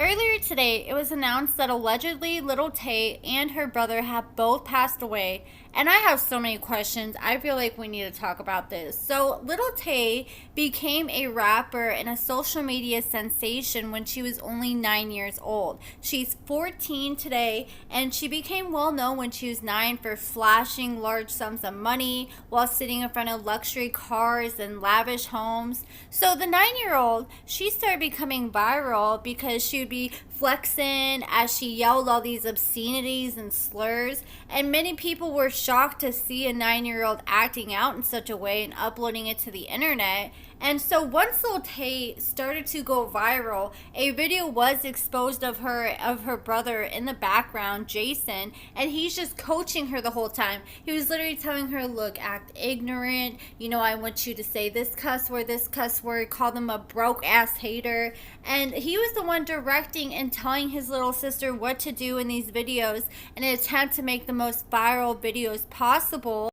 Earlier today, it was announced that allegedly Lil Tay and her brother have both passed away, and I have so many questions. I feel like we need to talk about this. So, Lil Tay became a rapper and a social media sensation when she was only 9 years old. She's 14 today, and she became well known when she was 9 for flashing large sums of money while sitting in front of luxury cars and lavish homes. So, the 9-year-old, she started becoming viral because she would be flexing as she yelled all these obscenities and slurs, and many people were shocked to see a 9-year-old acting out in such a way and uploading it to the internet. And so once Lil Tay started to go viral, a video was exposed of her brother in the background, Jason, and he's just coaching her the whole time. He was literally telling her, look, act ignorant, I want you to say this cuss word, call them a broke ass hater. And he was the one directing and telling his little sister what to do in these videos in an attempt to make the most viral videos possible.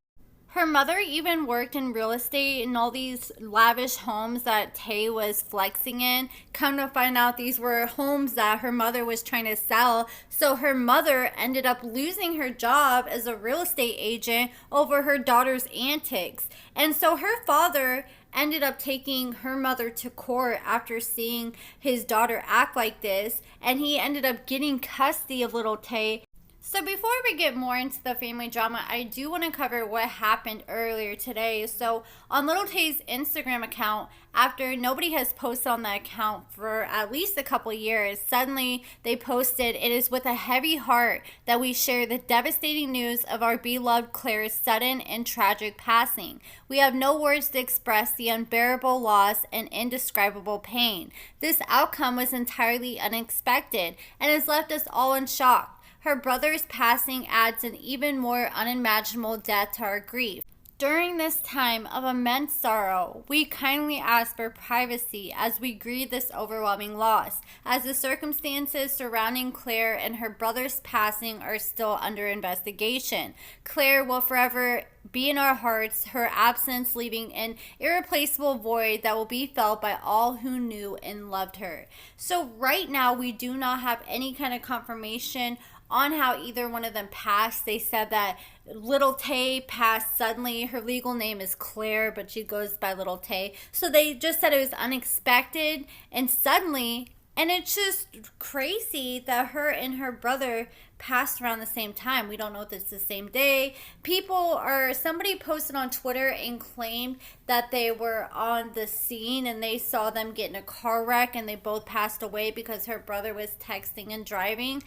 Her mother even worked in real estate in all these lavish homes that Tay was flexing in. Come to find out, these were homes that her mother was trying to sell. So her mother ended up losing her job as a real estate agent over her daughter's antics. And so her father ended up taking her mother to court after seeing his daughter act like this. And he ended up getting custody of Lil Tay. So before we get more into the family drama, I do want to cover what happened earlier today. So on Lil Tay's Instagram account, after nobody has posted on that account for at least a couple years, suddenly they posted, "It is with a heavy heart that we share the devastating news of our beloved Claire's sudden and tragic passing. We have no words to express the unbearable loss and indescribable pain. This outcome was entirely unexpected and has left us all in shock. Her brother's passing adds an even more unimaginable depth to our grief. During this time of immense sorrow, we kindly ask for privacy as we grieve this overwhelming loss, as the circumstances surrounding Claire and her brother's passing are still under investigation. Claire will forever be in our hearts, her absence leaving an irreplaceable void that will be felt by all who knew and loved her." So right now, we do not have any kind of confirmation on how either one of them passed. They said that Lil Tay passed suddenly. Her legal name is Claire, but she goes by Lil Tay. So they just said it was unexpected and suddenly, and it's just crazy that her and her brother passed around the same time. We don't know if it's the same day. Somebody posted on Twitter and claimed that they were on the scene and they saw them get in a car wreck and they both passed away because her brother was texting and driving.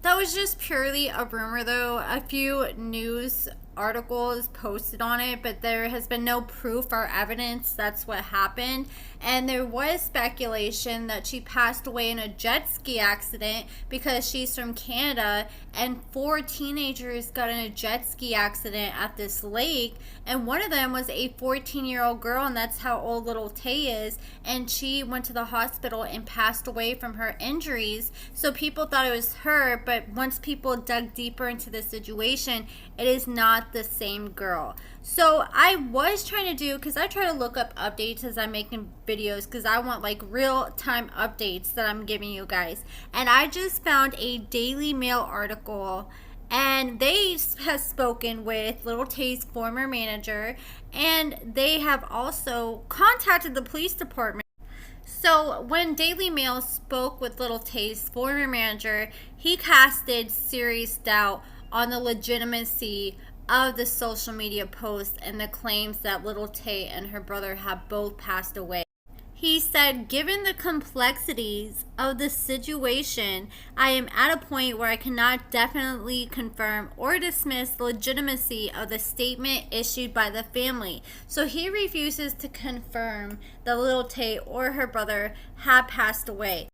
That was just purely a rumor, though. A few news articles posted on it, but there has been no proof or evidence that's what happened. And there was speculation that she passed away in a jet ski accident because she's from Canada, and 4 teenagers got in a jet ski accident at this lake, and one of them was a 14-year-old girl, and that's how old Lil Tay is, and she went to the hospital and passed away from her injuries. So people thought it was her, but once people dug deeper into the situation, it is not the same girl. So I was trying to do, because I try to look up updates as I'm making videos, because I want like real-time updates that I'm giving you guys. And I just found a Daily Mail article, and they have spoken with Lil Tay's former manager, and they have also contacted the police department. So when Daily Mail spoke with Lil Tay's former manager, he casted serious doubt on the legitimacy of the social media posts and the claims that Lil Tay and her brother have both passed away. He said, "Given the complexities of the situation, I am at a point where I cannot definitely confirm or dismiss the legitimacy of the statement issued by the family." So he refuses to confirm that Lil Tay or her brother have passed away.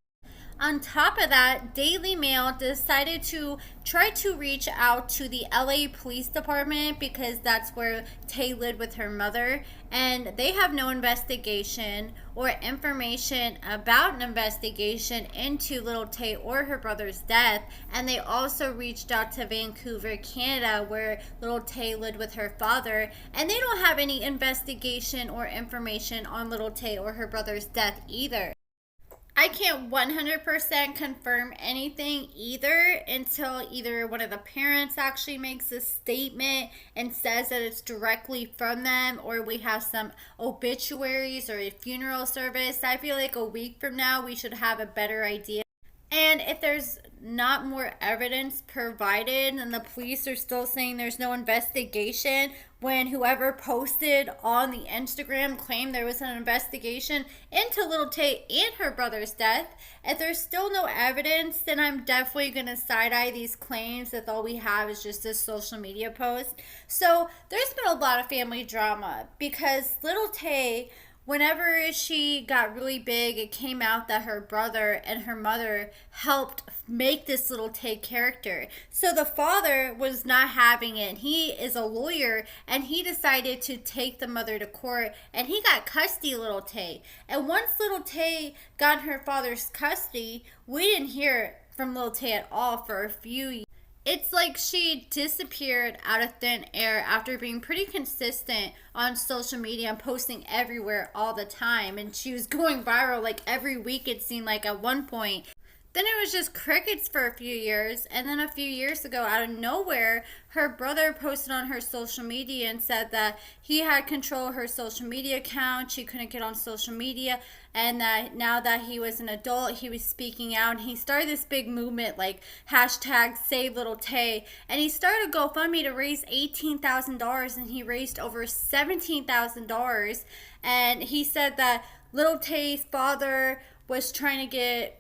On top of that, Daily Mail decided to try to reach out to the LA Police Department because that's where Tay lived with her mother, and they have no investigation or information about an investigation into Lil Tay or her brother's death. And they also reached out to Vancouver, Canada, where Lil Tay lived with her father, and they don't have any investigation or information on Lil Tay or her brother's death either. I can't 100% confirm anything either until either one of the parents actually makes a statement and says that it's directly from them, or we have some obituaries or a funeral service. I feel like a week from now we should have a better idea. And if there's not more evidence provided and the police are still saying there's no investigation, when whoever posted on the Instagram claimed there was an investigation into Lil Tay and her brother's death, if there's still no evidence, then I'm definitely going to side-eye these claims that all we have is just this social media post. So there's been a lot of family drama because Lil Tay, whenever she got really big, it came out that her brother and her mother helped make this Lil Tay character. So the father was not having it. He is a lawyer and he decided to take the mother to court and he got custody of Lil Tay. And once Lil Tay got her father's custody, we didn't hear from Lil Tay at all for a few years. It's like she disappeared out of thin air after being pretty consistent on social media and posting everywhere all the time. And she was going viral like every week, it seemed like at one point. Then it was just crickets for a few years. And then a few years ago, out of nowhere, her brother posted on her social media and said that he had control of her social media account. She couldn't get on social media. And that now that he was an adult, he was speaking out. And he started this big movement like hashtag Save Lil Tay. And he started a GoFundMe to raise $18,000. And he raised over $17,000. And he said that Lil Tay's father was trying to get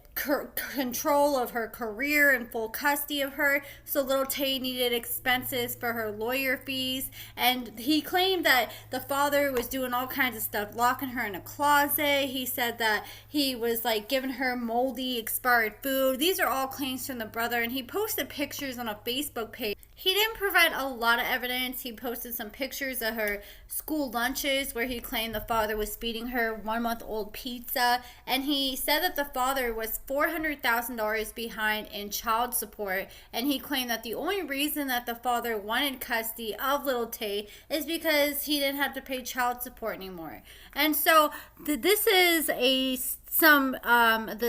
control of her career and full custody of her, so Lil Tay needed expenses for her lawyer fees. And he claimed that the father was doing all kinds of stuff, locking her in a closet. He said that he was like giving her moldy expired food. These are all claims from the brother, and he posted pictures on a Facebook page. He didn't provide a lot of evidence. He posted some pictures of her school lunches where he claimed the father was feeding her 1-month-old pizza. And he said that the father was $400,000 behind in child support. And he claimed that the only reason that the father wanted custody of Lil Tay is because he didn't have to pay child support anymore. And so this is the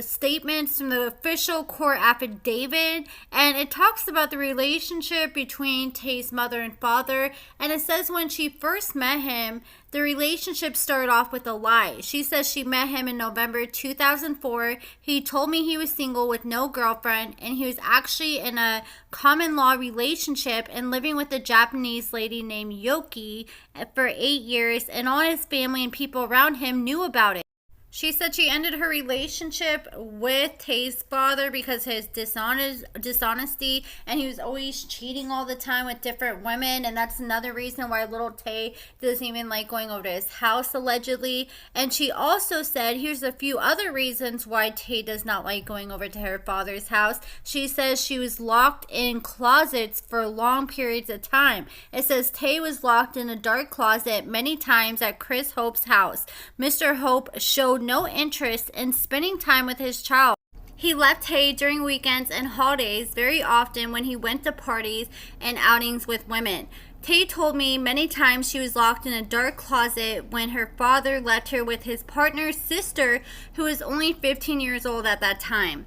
statements from the official court affidavit, and it talks about the relationship between Tay's mother and father. And it says when she first met him, the relationship started off with a lie. She says she met him in November 2004. He told me he was single with no girlfriend, and he was actually in a common law relationship and living with a Japanese lady named Yoki for 8 years, and all his family and people around him knew about it. She said she ended her relationship with Tay's father because his dishonesty, and he was always cheating all the time with different women, and that's another reason why Lil Tay doesn't even like going over to his house, allegedly. And she also said, here's a few other reasons why Tay does not like going over to her father's house. She says she was locked in closets for long periods of time. It says Tay was locked in a dark closet many times at Chris Hope's house. Mr. Hope showed no interest in spending time with his child. He left Tay during weekends and holidays very often when he went to parties and outings with women. Tay told me many times she was locked in a dark closet when her father left her with his partner's sister, who was only 15 years old at that time.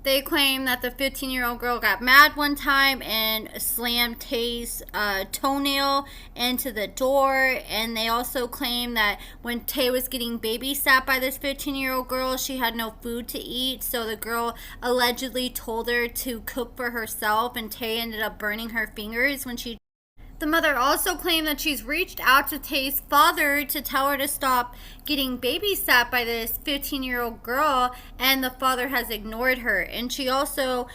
They claim that the 15-year-old girl got mad one time and slammed Tay's toenail into the door. And they also claim that when Tay was getting babysat by this 15-year-old girl, she had no food to eat. So the girl allegedly told her to cook for herself, and Tay ended up burning her fingers when she... The mother also claimed that she's reached out to Tay's father to tell her to stop getting babysat by this 15-year-old girl, and the father has ignored her. And she also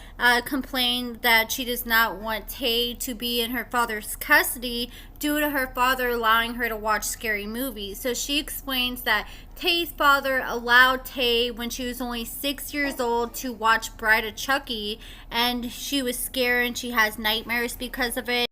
complained that she does not want Tay to be in her father's custody due to her father allowing her to watch scary movies. So she explains that Tay's father allowed Tay, when she was only 6 years old, to watch Bride of Chucky, and she was scared and she has nightmares because of it.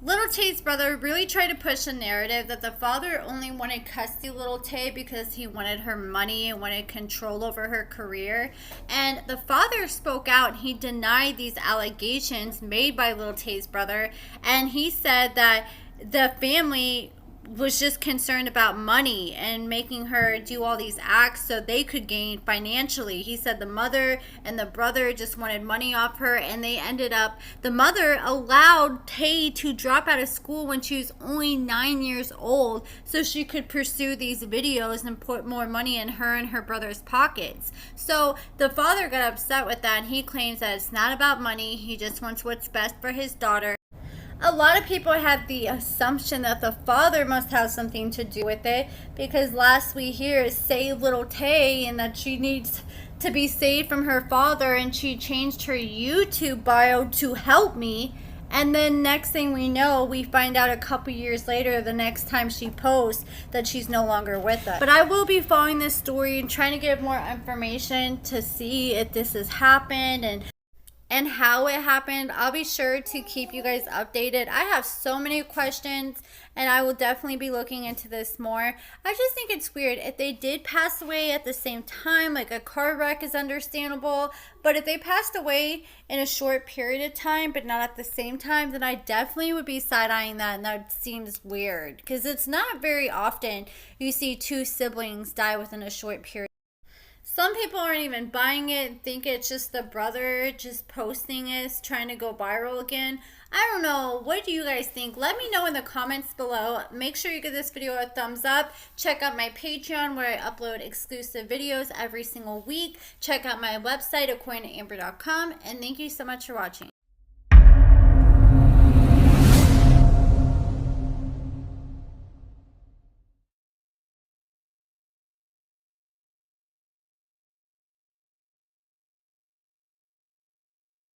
Lil Tay's brother really tried to push a narrative that the father only wanted custody of Lil Tay because he wanted her money and wanted control over her career. And the father spoke out. He denied these allegations made by Lil Tay's brother. And he said that the family was just concerned about money and making her do all these acts so they could gain financially. He said the mother and the brother just wanted money off her, and they ended up, the mother allowed Tay to drop out of school when she was only 9 years old so she could pursue these videos and put more money in her and her brother's pockets. So the father got upset with that, and he claims that it's not about money. He just wants what's best for his daughter. A lot of people have the assumption that the father must have something to do with it, because last we hear is save Lil Tay and that she needs to be saved from her father, and she changed her YouTube bio to help me. And then next thing we know, we find out a couple years later, the next time she posts, that she's no longer with us. But I will be following this story and trying to get more information to see if this has happened and how it happened. I'll be sure to keep you guys updated. I have so many questions, and I will definitely be looking into this more. I just think it's weird. If they did pass away at the same time, like a car wreck is understandable, but if they passed away in a short period of time but not at the same time, then I definitely would be side-eyeing that, and that seems weird because it's not very often you see two siblings die within a short period. Some people aren't even buying it, think it's just the brother just posting it, trying to go viral again. I don't know. What do you guys think? Let me know in the comments below. Make sure you give this video a thumbs up. Check out my Patreon where I upload exclusive videos every single week. Check out my website, AccordingtoAmber.com. And thank you so much for watching.